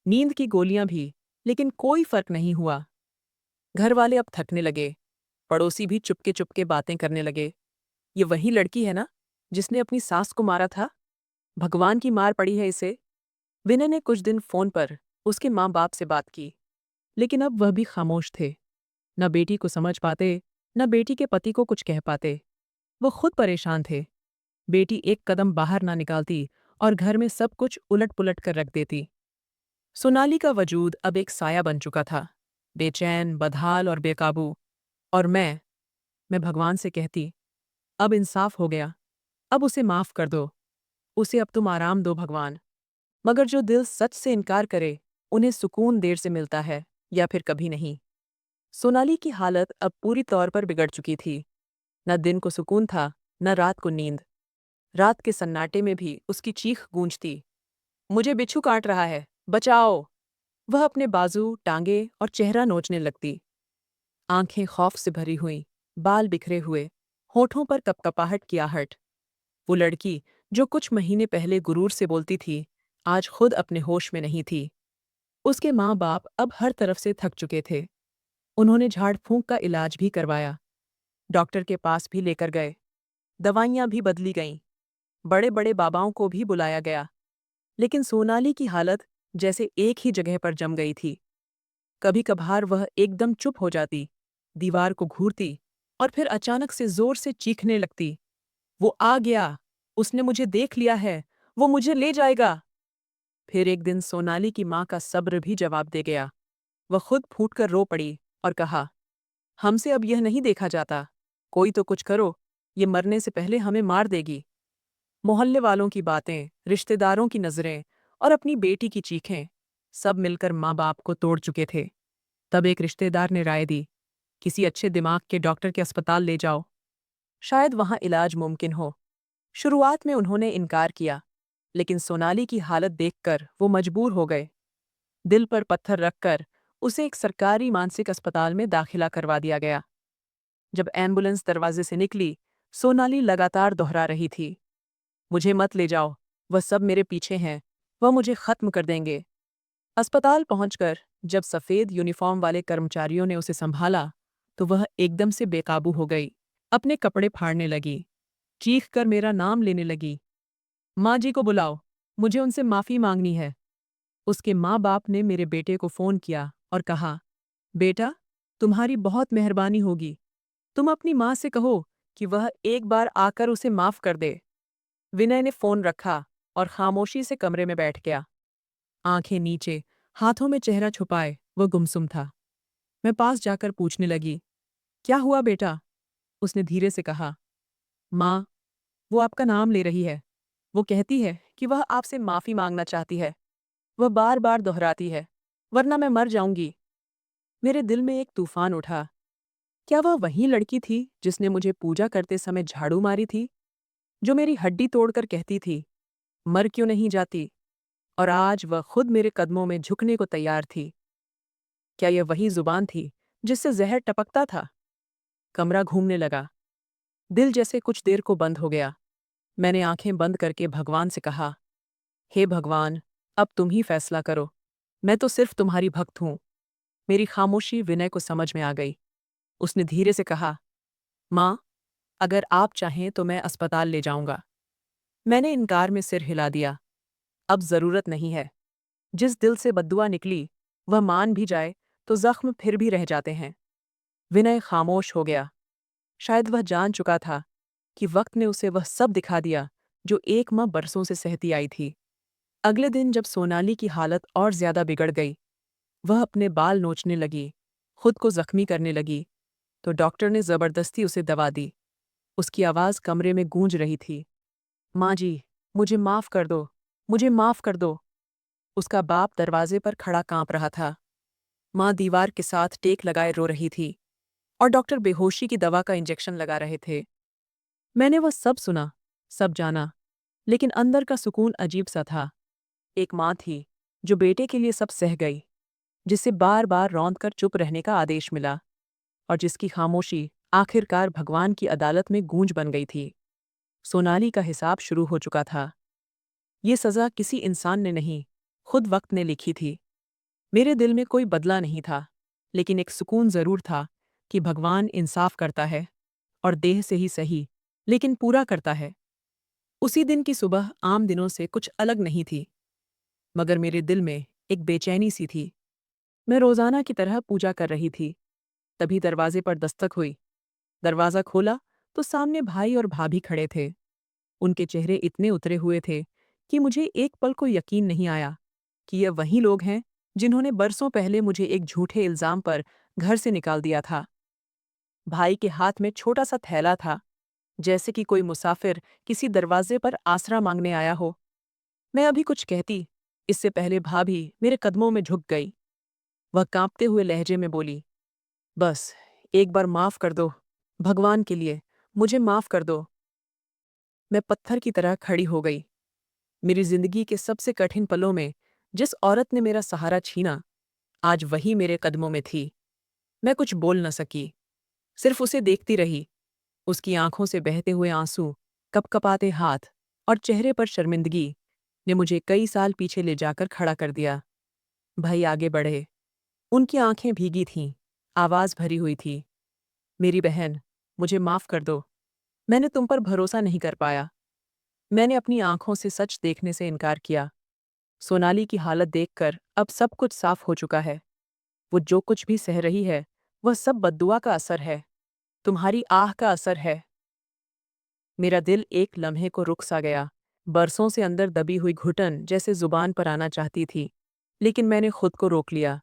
नींद की गोलियां भी, लेकिन कोई फर्क नहीं हुआ। घर वाले अब थकने लगे। पड़ोसी भी चुपके चुपके बातें करने लगे। ये वही लड़की है ना, जिसने अपनी सास को मारा था? भगवान की मार पड़ी है इसे। विनय ने कुछ दिन फोन पर उसके माँ बाप से बात की, लेकिन अब वह भी खामोश थे। न बेटी को समझ पाते, न बेटी के पति को कुछ कह पाते। वो खुद परेशान थे। बेटी एक कदम बाहर ना निकालती और घर में सब कुछ उलट पुलट कर रख देती। सोनाली का वजूद अब एक साया बन चुका था, बेचैन, बदहाल और बेकाबू। और मैं भगवान से कहती, अब इंसाफ हो गया, अब उसे माफ कर दो, उसे अब तुम आराम दो भगवान। मगर जो दिल सच से इनकार करे, उन्हें सुकून देर से मिलता है या फिर कभी नहीं। सोनाली की हालत अब पूरी तौर पर बिगड़ चुकी थी। न दिन को सुकून था, न रात को नींद। रात के सन्नाटे में भी उसकी चीख गूंजती, मुझे बिच्छू काट रहा है, बचाओ। वह अपने बाजू, टांगे और चेहरा नोचने लगती। आंखें खौफ से भरी हुईं, बाल बिखरे हुए, होठों पर कपकपाहट की आहट। वो लड़की जो कुछ महीने पहले गुरूर से बोलती थी, आज खुद अपने होश में नहीं थी। उसके माँ बाप अब हर तरफ से थक चुके थे। उन्होंने झाड़ फूंक का इलाज भी करवाया, डॉक्टर के पास भी लेकर गए, दवाइयां भी बदली गईं, बड़े बड़े बाबाओं को भी बुलाया गया। लेकिन सोनाली की हालत जैसे एक ही जगह पर जम गई थी। कभी कभार वह एकदम चुप हो जाती, दीवार को घूरती और फिर अचानक से जोर से चीखने लगती, वो आ गया, उसने मुझे देख लिया है, वो मुझे ले जाएगा। फिर एक दिन सोनाली की माँ का सब्र भी जवाब दे गया। वह खुद फूटकर रो पड़ी और कहा, हमसे अब यह नहीं देखा जाता, कोई तो कुछ करो, ये मरने से पहले हमें मार देगी। मोहल्ले वालों की बातें, रिश्तेदारों की नज़रें और अपनी बेटी की चीखें, सब मिलकर माँ बाप को तोड़ चुके थे। तब एक रिश्तेदार ने राय दी, किसी अच्छे दिमाग के डॉक्टर के अस्पताल ले जाओ, शायद वहाँ इलाज मुमकिन हो। शुरुआत में उन्होंने इनकार किया, लेकिन सोनाली की हालत देखकर वो मजबूर हो गए। दिल पर पत्थर रखकर उसे एक सरकारी मानसिक अस्पताल में दाखिला करवा दिया गया। जब एम्बुलेंस दरवाजे से निकली, सोनाली लगातार दोहरा रही थी, मुझे मत ले जाओ, वह सब मेरे पीछे हैं, वह मुझे खत्म कर देंगे। अस्पताल पहुंचकर जब सफेद यूनिफॉर्म वाले कर्मचारियों ने उसे संभाला, तो वह एकदम से बेकाबू हो गई। अपने कपड़े फाड़ने लगी, चीख कर मेरा नाम लेने लगी, माँ जी को बुलाओ, मुझे उनसे माफ़ी मांगनी है। उसके माँ बाप ने मेरे बेटे को फ़ोन किया और कहा, बेटा, तुम्हारी बहुत मेहरबानी होगी, तुम अपनी माँ से कहो कि वह एक बार आकर उसे माफ़ कर दे। विनय ने फ़ोन रखा और खामोशी से कमरे में बैठ गया। आंखें नीचे, हाथों में चेहरा छुपाए, वह गुमसुम था। मैं पास जाकर पूछने लगी, क्या हुआ बेटा? उसने धीरे से कहा, माँ, वो आपका नाम ले रही है। वो कहती है कि वह आपसे माफ़ी मांगना चाहती है। वह बार बार दोहराती है, वरना मैं मर जाऊंगी। मेरे दिल में एक तूफान उठा। क्या वह वही लड़की थी जिसने मुझे पूजा करते समय झाड़ू मारी थी, जो मेरी हड्डी तोड़कर कहती थी, मर क्यों नहीं जाती? और आज वह खुद मेरे कदमों में झुकने को तैयार थी। क्या यह वही जुबान थी जिससे जहर टपकता था? कमरा घूमने लगा, दिल जैसे कुछ देर को बंद हो गया। मैंने आंखें बंद करके भगवान से कहा, हे भगवान, अब तुम ही फैसला करो, मैं तो सिर्फ तुम्हारी भक्त हूं। मेरी खामोशी विनय को समझ में आ गई। उसने धीरे से कहा, माँ, अगर आप चाहें तो मैं अस्पताल ले जाऊंगा। मैंने इनकार में सिर हिला दिया, अब जरूरत नहीं है। जिस दिल से बद्दुआ निकली, वह मान भी जाए तो जख्म फिर भी रह जाते हैं। विनय खामोश हो गया। शायद वह जान चुका था कि वक्त ने उसे वह सब दिखा दिया जो एक माँ बरसों से सहती आई थी। अगले दिन जब सोनाली की हालत और ज्यादा बिगड़ गई, वह अपने बाल नोचने लगी, खुद को जख्मी करने लगी, तो डॉक्टर ने जबरदस्ती उसे दवा दी। उसकी आवाज़ कमरे में गूंज रही थी, माँ जी, मुझे माफ़ कर दो, मुझे माफ़ कर दो। उसका बाप दरवाजे पर खड़ा कांप रहा था। माँ दीवार के साथ टेक लगाए रो रही थी। और डॉक्टर बेहोशी की दवा का इंजेक्शन लगा रहे थे। मैंने वह सब सुना, सब जाना, लेकिन अंदर का सुकून अजीब सा था। एक माँ थी जो बेटे के लिए सब सह गई, जिसे बार बार रौंद कर चुप रहने का आदेश मिला और जिसकी खामोशी आखिरकार भगवान की अदालत में गूंज बन गई थी। सोनाली का हिसाब शुरू हो चुका था। ये सज़ा किसी इंसान ने नहीं, खुद वक्त ने लिखी थी। मेरे दिल में कोई बदला नहीं था, लेकिन एक सुकून ज़रूर था कि भगवान इंसाफ करता है और देह से ही सही, लेकिन पूरा करता है। उसी दिन की सुबह आम दिनों से कुछ अलग नहीं थी, मगर मेरे दिल में एक बेचैनी सी थी। मैं रोज़ाना की तरह पूजा कर रही थी, तभी दरवाजे पर दस्तक हुई। दरवाज़ा खोला तो सामने भाई और भाभी खड़े थे। उनके चेहरे इतने उतरे हुए थे कि मुझे एक पल को यकीन नहीं आया कि ये वही लोग हैं जिन्होंने बरसों पहले मुझे एक झूठे इल्जाम पर घर से निकाल दिया था। भाई के हाथ में छोटा सा थैला था, जैसे कि कोई मुसाफिर किसी दरवाजे पर आसरा मांगने आया हो। मैं अभी कुछ कहती, इससे पहले भाभी मेरे कदमों में झुक गई। वह कांपते हुए लहजे में बोली, बस एक बार माफ कर दो, भगवान के लिए मुझे माफ कर दो। मैं पत्थर की तरह खड़ी हो गई। मेरी जिंदगी के सबसे कठिन पलों में जिस औरत ने मेरा सहारा छीना, आज वही मेरे कदमों में थी। मैं कुछ बोल न सकी, सिर्फ उसे देखती रही। उसकी आंखों से बहते हुए आंसू, कपकपाते हाथ और चेहरे पर शर्मिंदगी ने मुझे कई साल पीछे ले जाकर खड़ा कर दिया। भाई आगे बढ़े। उनकी आंखें भीगी थीं, आवाज भरी हुई थी। मेरी बहन, मुझे माफ कर दो। मैंने तुम पर भरोसा नहीं कर पाया। मैंने अपनी आंखों से सच देखने से इनकार किया। सोनाली की हालत देखकर अब सब कुछ साफ हो चुका है। वो जो कुछ भी सह रही है, वह सब बद्दुआ का असर है, तुम्हारी आह का असर है। मेरा दिल एक लम्हे को रुक सा गया। बरसों से अंदर दबी हुई घुटन जैसे जुबान पर आना चाहती थी, लेकिन मैंने खुद को रोक लिया।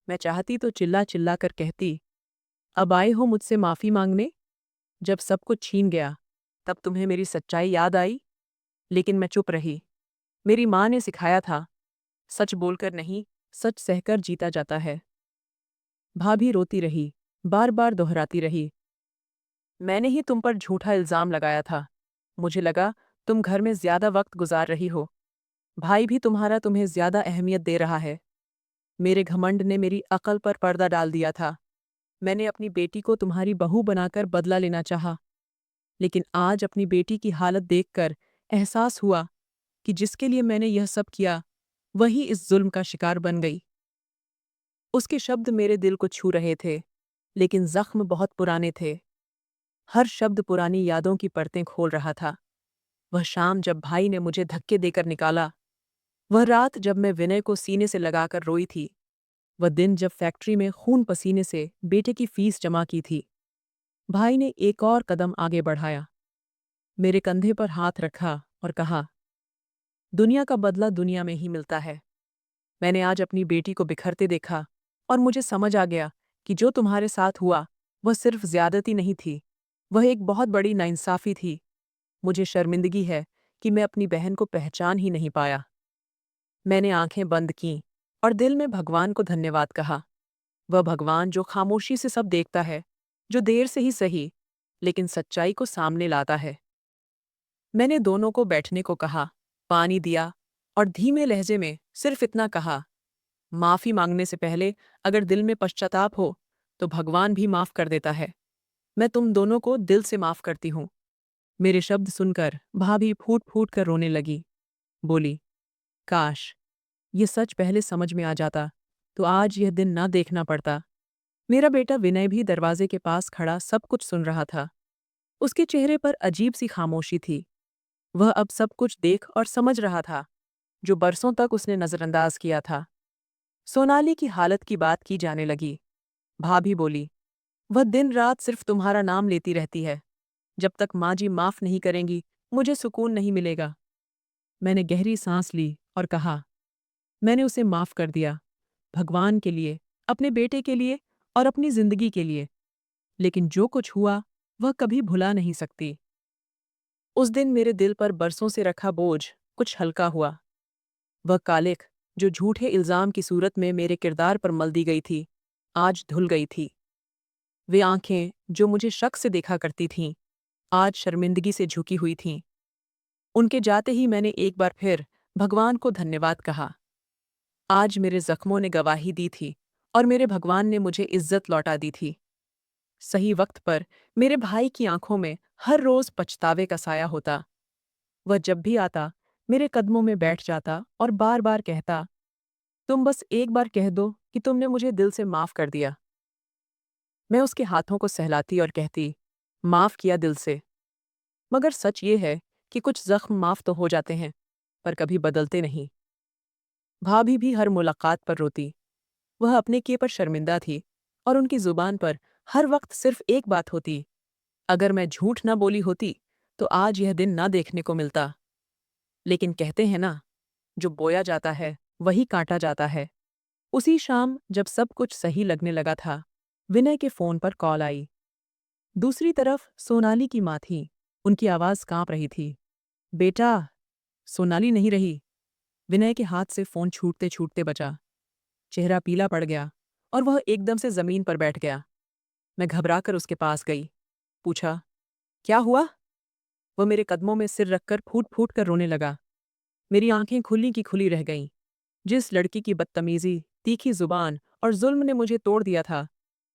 मैं चाहती तो चिल्ला चिल्ला कर कहती, अब आए हो मुझसे माफ़ी मांगने? जब सब कुछ छीन गया, तब तुम्हें मेरी सच्चाई याद आई? लेकिन मैं चुप रही। मेरी माँ ने सिखाया था, सच बोलकर नहीं, सच सहकर जीता जाता है। भाभी रोती रही, बार बार दोहराती रही, मैंने ही तुम पर झूठा इल्ज़ाम लगाया था। मुझे लगा तुम घर में ज़्यादा वक्त गुजार रही हो। भाई भी तुम्हारा तुम्हें ज़्यादा अहमियत दे रहा है। मेरे घमंड ने मेरी अकल पर पर्दा डाल दिया था। मैंने अपनी बेटी को तुम्हारी बहू बनाकर बदला लेना चाहा, लेकिन आज अपनी बेटी की हालत देखकर एहसास हुआ कि जिसके लिए मैंने यह सब किया, वही इस जुल्म का शिकार बन गई। उसके शब्द मेरे दिल को छू रहे थे, लेकिन जख्म बहुत पुराने थे। हर शब्द पुरानी यादों की परतें खोल रहा था। वह शाम जब भाई ने मुझे धक्के देकर निकाला, वह रात जब मैं विनय को सीने से लगाकर रोई थी, वह दिन जब फैक्ट्री में खून पसीने से बेटे की फीस जमा की थी। भाई ने एक और कदम आगे बढ़ाया, मेरे कंधे पर हाथ रखा और कहा, दुनिया का बदला दुनिया में ही मिलता है। मैंने आज अपनी बेटी को बिखरते देखा और मुझे समझ आ गया कि जो तुम्हारे साथ हुआ, वह सिर्फ ज्यादती नहीं थी, वह एक बहुत बड़ी नाइंसाफी थी। मुझे शर्मिंदगी है कि मैं अपनी बहन को पहचान ही नहीं पाया। मैंने आंखें बंद कीं और दिल में भगवान को धन्यवाद कहा। वह भगवान जो खामोशी से सब देखता है, जो देर से ही सही, लेकिन सच्चाई को सामने लाता है। मैंने दोनों को बैठने को कहा, पानी दिया और धीमे लहजे में सिर्फ इतना कहा, माफी मांगने से पहले अगर दिल में पश्चाताप हो, तो भगवान भी माफ कर देता है। मैं तुम दोनों को दिल से माफ करती हूँ। मेरे शब्द सुनकर भाभी फूट फूट कर रोने लगी। बोली, काश ये सच पहले समझ में आ जाता, तो आज यह दिन ना देखना पड़ता। मेरा बेटा विनय भी दरवाजे के पास खड़ा सब कुछ सुन रहा था। उसके चेहरे पर अजीब सी खामोशी थी। वह अब सब कुछ देख और समझ रहा था, जो बरसों तक उसने नजरअंदाज किया था। सोनाली की हालत की बात की जाने लगी। भाभी बोली, वह दिन रात सिर्फ तुम्हारा नाम लेती रहती है। जब तक माँ जी माफ नहीं करेंगी, मुझे सुकून नहीं मिलेगा। मैंने गहरी सांस ली और कहा, मैंने उसे माफ कर दिया, भगवान के लिए, अपने बेटे के लिए और अपनी जिंदगी के लिए। लेकिन जो कुछ हुआ, वह कभी भुला नहीं सकती। उस दिन मेरे दिल पर बरसों से रखा बोझ कुछ हल्का हुआ। वह कालिख, जो झूठे इल्जाम की सूरत में मेरे किरदार पर मल दी गई थी, आज धुल गई थी। वे आंखें जो मुझे शक से देखा करती थीं, आज शर्मिंदगी से झुकी हुई थीं। उनके जाते ही मैंने एक बार फिर भगवान को धन्यवाद कहा। आज मेरे जख्मों ने गवाही दी थी और मेरे भगवान ने मुझे इज्जत लौटा दी थी। सही वक्त पर मेरे भाई की आंखों में हर रोज पछतावे का साया होता। वह जब भी आता मेरे कदमों में बैठ जाता और बार बार कहता, तुम बस एक बार कह दो कि तुमने मुझे दिल से माफ कर दिया। मैं उसके हाथों को सहलाती और कहती, माफ किया दिल से। मगर सच ये है कि कुछ जख्म माफ तो हो जाते हैं, पर कभी बदलते नहीं। भाभी भी हर मुलाकात पर रोती। वह अपने किए पर शर्मिंदा थी और उनकी जुबान पर हर वक्त सिर्फ एक बात होती, अगर मैं झूठ न बोली होती तो आज यह दिन न देखने को मिलता। लेकिन कहते हैं ना, जो बोया जाता है वही काटा जाता है। उसी शाम जब सब कुछ सही लगने लगा था, विनय के फोन पर कॉल आई। दूसरी तरफ सोनाली की माँ थी। उनकी आवाज कांप रही थी। बेटा। सोनाली नहीं रही। विनय के हाथ से फोन छूटते छूटते बचा। चेहरा पीला पड़ गया और वह एकदम से जमीन पर बैठ गया। मैं घबराकर उसके पास गई। पूछा, क्या हुआ? वह मेरे कदमों में सिर रखकर फूट फूट कर रोने लगा। मेरी आंखें खुली की खुली रह गईं। जिस लड़की की बदतमीजी, तीखी जुबान और जुल्म ने मुझे तोड़ दिया था,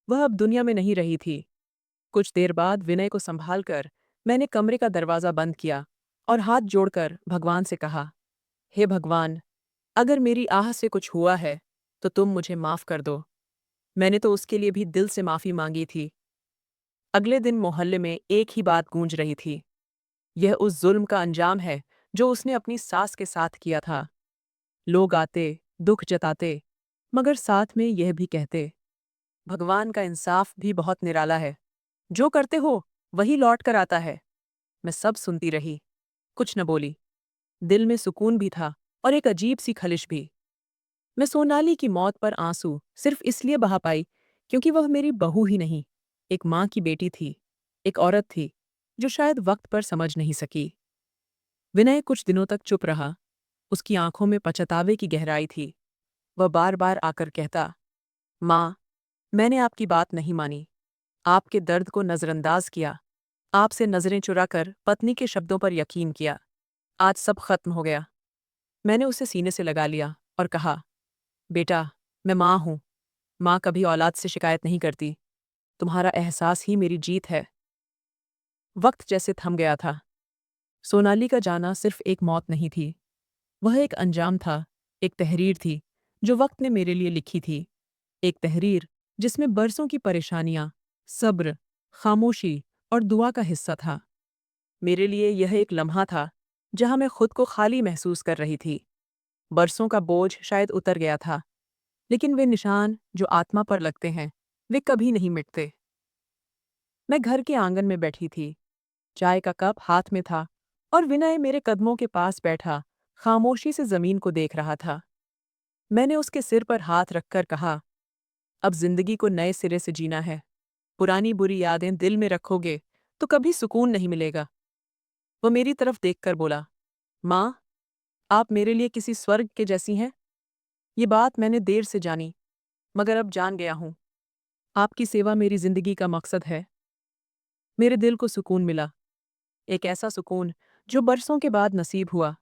वह अब दुनिया में नहीं रही थी। कुछ देर बाद विनय को संभाल कर मैंने कमरे का दरवाज़ा बंद किया और हाथ जोड़कर भगवान से कहा, हे भगवान, अगर मेरी आह से कुछ हुआ है तो तुम मुझे माफ़ कर दो। मैंने तो उसके लिए भी दिल से माफ़ी मांगी थी। अगले दिन मोहल्ले में एक ही बात गूंज रही थी, यह उस जुल्म का अंजाम है जो उसने अपनी सास के साथ किया था। लोग आते, दुख जताते, मगर साथ में यह भी कहते, भगवान का इंसाफ भी बहुत निराला है। जो करते हो वही लौट कर आता है। मैं सब सुनती रही, कुछ न बोली। दिल में सुकून भी था और एक अजीब सी खलिश भी। मैं सोनाली की मौत पर आंसू सिर्फ इसलिए बहा पाई क्योंकि वह मेरी बहू ही नहीं, एक माँ की बेटी थी, एक औरत थी जो शायद वक्त पर समझ नहीं सकी। विनय कुछ दिनों तक चुप रहा। उसकी आंखों में पछतावे की गहराई थी। वह बार बार आकर कहता, माँ, मैंने आपकी बात नहीं मानी, आपके दर्द को नज़रअंदाज किया, आपसे नजरें चुराकर पत्नी के शब्दों पर यकीन किया। आज सब खत्म हो गया। मैंने उसे सीने से लगा लिया और कहा, बेटा, मैं माँ हूँ। माँ कभी औलाद से शिकायत नहीं करती। तुम्हारा एहसास ही मेरी जीत है। वक्त जैसे थम गया था। सोनाली का जाना सिर्फ एक मौत नहीं थी, वह एक अंजाम था, एक तहरीर थी जो वक्त ने मेरे लिए लिखी थी। एक तहरीर जिसमें बरसों की परेशानियां, सब्र, खामोशी और दुआ का हिस्सा था। मेरे लिए यह एक लम्हा था जहां मैं खुद को खाली महसूस कर रही थी। बरसों का बोझ शायद उतर गया था, लेकिन वे निशान जो आत्मा पर लगते हैं, वे कभी नहीं मिटते। मैं घर के आंगन में बैठी थी, चाय का कप हाथ में था और विनय मेरे कदमों के पास बैठा खामोशी से जमीन को देख रहा था। मैंने उसके सिर पर हाथ रखकर कहा, अब जिंदगी को नए सिरे से जीना है। पुरानी बुरी यादें दिल में रखोगे तो कभी सुकून नहीं मिलेगा। वो मेरी तरफ देखकर बोला, माँ, आप मेरे लिए किसी स्वर्ग के जैसी हैं। ये बात मैंने देर से जानी, मगर अब जान गया हूँ। आपकी सेवा मेरी जिंदगी का मकसद है। मेरे दिल को सुकून मिला, एक ऐसा सुकून जो बरसों के बाद नसीब हुआ,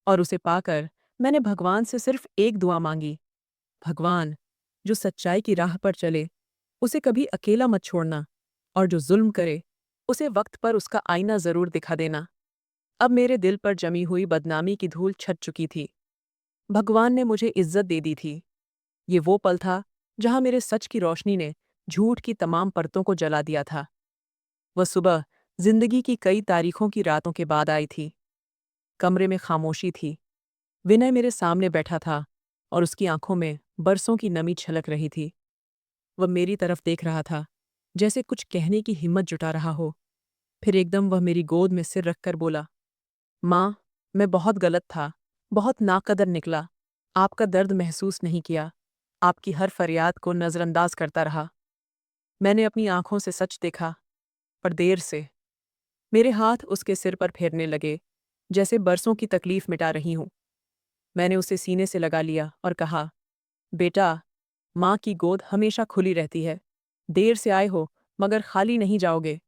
और उसे पाकर मैंने भगवान से सिर्फ एक दुआ मांगी, भगवान, जो सच्चाई की राह पर चले उसे कभी अकेला मत छोड़ना, और जो जुल्म करे उसे वक्त पर उसका आईना जरूर दिखा देना। अब मेरे दिल पर जमी हुई बदनामी की धूल छट चुकी थी। भगवान ने मुझे इज्जत दे दी थी। ये वो पल था जहां मेरे सच की रोशनी ने झूठ की तमाम परतों को जला दिया था। वह सुबह जिंदगी की कई तारीखों की रातों के बाद आई थी। कमरे में खामोशी थी। विनय मेरे सामने बैठा था और उसकी आंखों में बरसों की नमी छलक रही थी। वह मेरी तरफ देख रहा था, जैसे कुछ कहने की हिम्मत जुटा रहा हो। फिर एकदम वह मेरी गोद में सिर रखकर बोला, माँ, मैं बहुत गलत था, बहुत नाकदर निकला। आपका दर्द महसूस नहीं किया, आपकी हर फरियाद को नज़रअंदाज करता रहा। मैंने अपनी आंखों से सच देखा, पर देर से। मेरे हाथ उसके सिर पर फेरने लगे, जैसे बरसों की तकलीफ मिटा रही हूं। मैंने उसे सीने से लगा लिया और कहा, बेटा, माँ की गोद हमेशा खुली रहती है। देर से आए हो, मगर खाली नहीं जाओगे।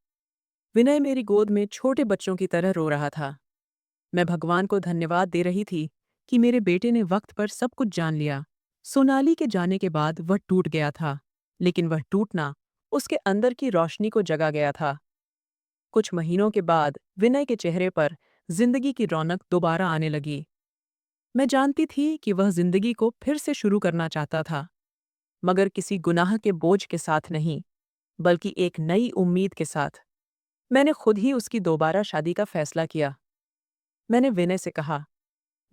विनय मेरी गोद में छोटे बच्चों की तरह रो रहा था। मैं भगवान को धन्यवाद दे रही थी कि मेरे बेटे ने वक्त पर सब कुछ जान लिया। सोनाली के जाने के बाद वह टूट गया था, लेकिन वह टूटना उसके अंदर की रोशनी को जगा गया था। कुछ महीनों के बाद विनय के चेहरे पर जिंदगी की रौनक दोबारा आने लगी। मैं जानती थी कि वह जिंदगी को फिर से शुरू करना चाहता था, मगर किसी गुनाह के बोझ के साथ नहीं, बल्कि एक नई उम्मीद के साथ। मैंने खुद ही उसकी दोबारा शादी का फैसला किया। मैंने विनय से कहा,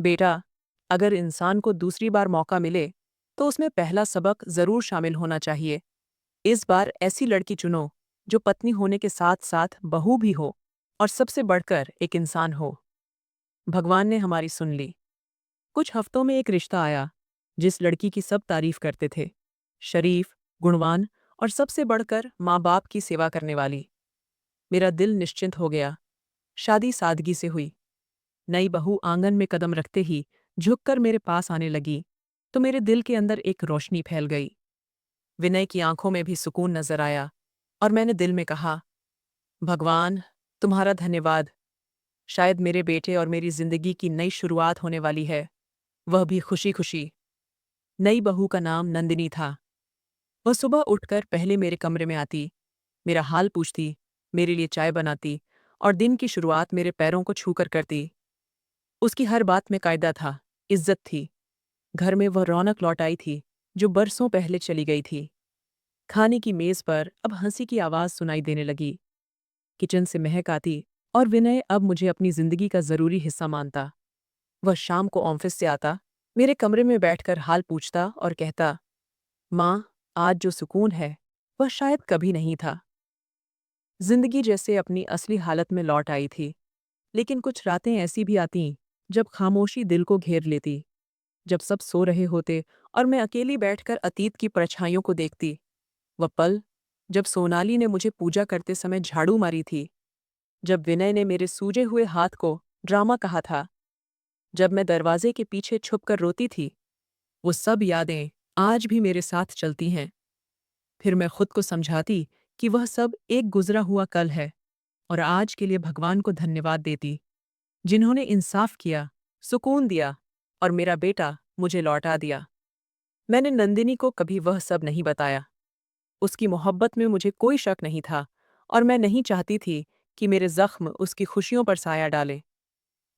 बेटा, अगर इंसान को दूसरी बार मौका मिले तो उसमें पहला सबक जरूर शामिल होना चाहिए। इस बार ऐसी लड़की चुनो जो पत्नी होने के साथ साथ बहू भी हो और सबसे बढ़कर एक इंसान हो। भगवान ने हमारी सुन ली। कुछ हफ्तों में एक रिश्ता आया जिस लड़की की सब तारीफ करते थे। शरीफ, गुणवान और सबसे बढ़कर माँ बाप की सेवा करने वाली। मेरा दिल निश्चिंत हो गया। शादी सादगी से हुई। नई बहू आंगन में कदम रखते ही झुककर मेरे पास आने लगी तो मेरे दिल के अंदर एक रोशनी फैल गई। विनय की आंखों में भी सुकून नजर आया और मैंने दिल में कहा, भगवान, तुम्हारा धन्यवाद। शायद मेरे बेटे और मेरी जिंदगी की नई शुरुआत होने वाली है, वह भी खुशी खुशी। नई बहू का नाम नंदिनी था। वह सुबह उठकर पहले मेरे कमरे में आती, मेरा हाल पूछती, मेरे लिए चाय बनाती और दिन की शुरुआत मेरे पैरों को छूकर करती। उसकी हर बात में कायदा था, इज्जत थी। घर में वह रौनक लौट आई थी जो बरसों पहले चली गई थी। खाने की मेज पर अब हंसी की आवाज सुनाई देने लगी। किचन से महक आती और विनय अब मुझे अपनी जिंदगी का जरूरी हिस्सा मानता। वह शाम को ऑफिस से आता, मेरे कमरे में बैठकर हाल पूछता और कहता, माँ, आज जो सुकून है वह शायद कभी नहीं था। जिंदगी जैसे अपनी असली हालत में लौट आई थी। लेकिन कुछ रातें ऐसी भी आतीं जब खामोशी दिल को घेर लेती, जब सब सो रहे होते और मैं अकेली बैठकर अतीत की परछाइयों को देखती। वह पल जब सोनाली ने मुझे पूजा करते समय झाड़ू मारी थी, जब विनय ने मेरे सूजे हुए हाथ को ड्रामा कहा था, जब मैं दरवाजे के पीछे छुपकर रोती थी, वो सब यादें आज भी मेरे साथ चलती हैं। फिर मैं खुद को समझाती कि वह सब एक गुजरा हुआ कल है और आज के लिए भगवान को धन्यवाद देती, जिन्होंने इंसाफ किया, सुकून दिया और मेरा बेटा मुझे लौटा दिया। मैंने नंदिनी को कभी वह सब नहीं बताया। उसकी मोहब्बत में मुझे कोई शक नहीं था और मैं नहीं चाहती थी कि मेरे जख्म उसकी खुशियों पर साया डाले।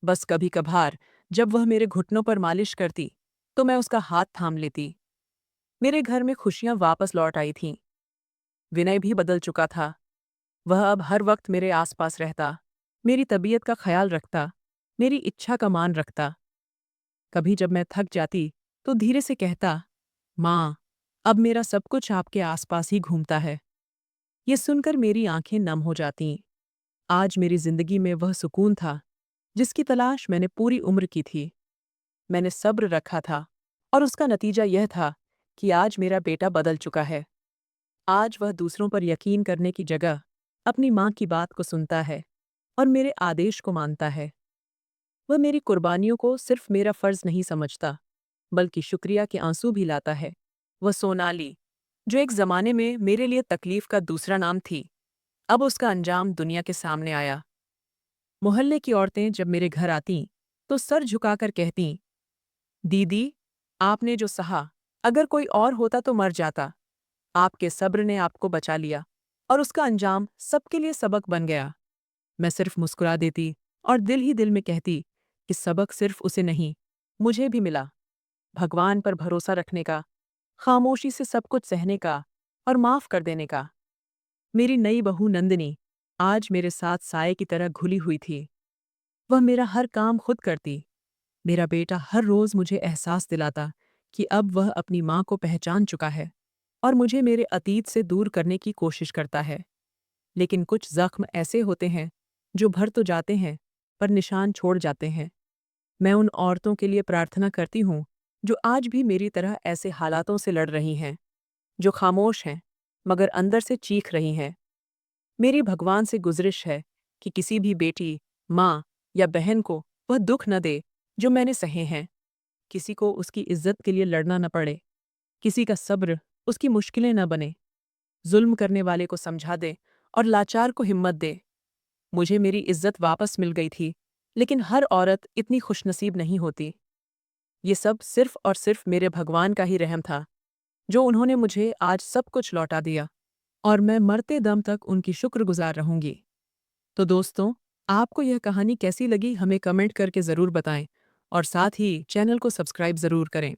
बस कभी कभार जब वह मेरे घुटनों पर मालिश करती तो मैं उसका हाथ थाम लेती। मेरे घर में खुशियां वापस लौट आई थीं। विनय भी बदल चुका था। वह अब हर वक्त मेरे आसपास रहता, मेरी तबीयत का ख्याल रखता, मेरी इच्छा का मान रखता। कभी जब मैं थक जाती तो धीरे से कहता, माँ, अब मेरा सब कुछ आपके आसपास ही घूमता है। ये सुनकर मेरी आंखें नम हो जातीं। आज मेरी जिंदगी में वह सुकून था जिसकी तलाश मैंने पूरी उम्र की थी। मैंने सब्र रखा था और उसका नतीजा यह था कि आज मेरा बेटा बदल चुका है। आज वह दूसरों पर यकीन करने की जगह अपनी माँ की बात को सुनता है और मेरे आदेश को मानता है। वह मेरी कुर्बानियों को सिर्फ मेरा फर्ज नहीं समझता, बल्कि शुक्रिया के आंसू भी लाता है। वह सोनाली, जो एक जमाने में मेरे लिए तकलीफ का दूसरा नाम थी, अब उसका अंजाम दुनिया के सामने आया। मोहल्ले की औरतें जब मेरे घर आतीं तो सर झुकाकर कहतीं, दीदी, आपने जो सहा, अगर कोई और होता तो मर जाता। आपके सब्र ने आपको बचा लिया और उसका अंजाम सबके लिए सबक बन गया। मैं सिर्फ मुस्कुरा देती और दिल ही दिल में कहती कि सबक सिर्फ उसे नहीं, मुझे भी मिला। भगवान पर भरोसा रखने का, खामोशी से सब कुछ सहने का और माफ कर देने का। मेरी नई बहू नंदिनी आज मेरे साथ साए की तरह घुली हुई थी। वह मेरा हर काम खुद करती। मेरा बेटा हर रोज मुझे एहसास दिलाता कि अब वह अपनी माँ को पहचान चुका है और मुझे मेरे अतीत से दूर करने की कोशिश करता है। लेकिन कुछ जख्म ऐसे होते हैं जो भर तो जाते हैं पर निशान छोड़ जाते हैं। मैं उन औरतों के लिए प्रार्थना करती हूँ जो आज भी मेरी तरह ऐसे हालातों से लड़ रही हैं, जो खामोश हैं मगर अंदर से चीख रही हैं। मेरी भगवान से गुज़रिश है कि किसी भी बेटी, माँ या बहन को वह दुख न दे जो मैंने सहे हैं। किसी को उसकी इज्जत के लिए लड़ना न पड़े, किसी का सब्र उसकी मुश्किलें न बने। जुल्म करने वाले को समझा दे और लाचार को हिम्मत दे। मुझे मेरी इज्जत वापस मिल गई थी, लेकिन हर औरत इतनी खुशनसीब नहीं होती। ये सब सिर्फ और सिर्फ मेरे भगवान का ही रहम था, जो उन्होंने मुझे आज सब कुछ लौटा दिया, और मैं मरते दम तक उनकी शुक्रगुजार रहूंगी। तो दोस्तों, आपको यह कहानी कैसी लगी हमें कमेंट करके ज़रूर बताएं, और साथ ही चैनल को सब्सक्राइब ज़रूर करें।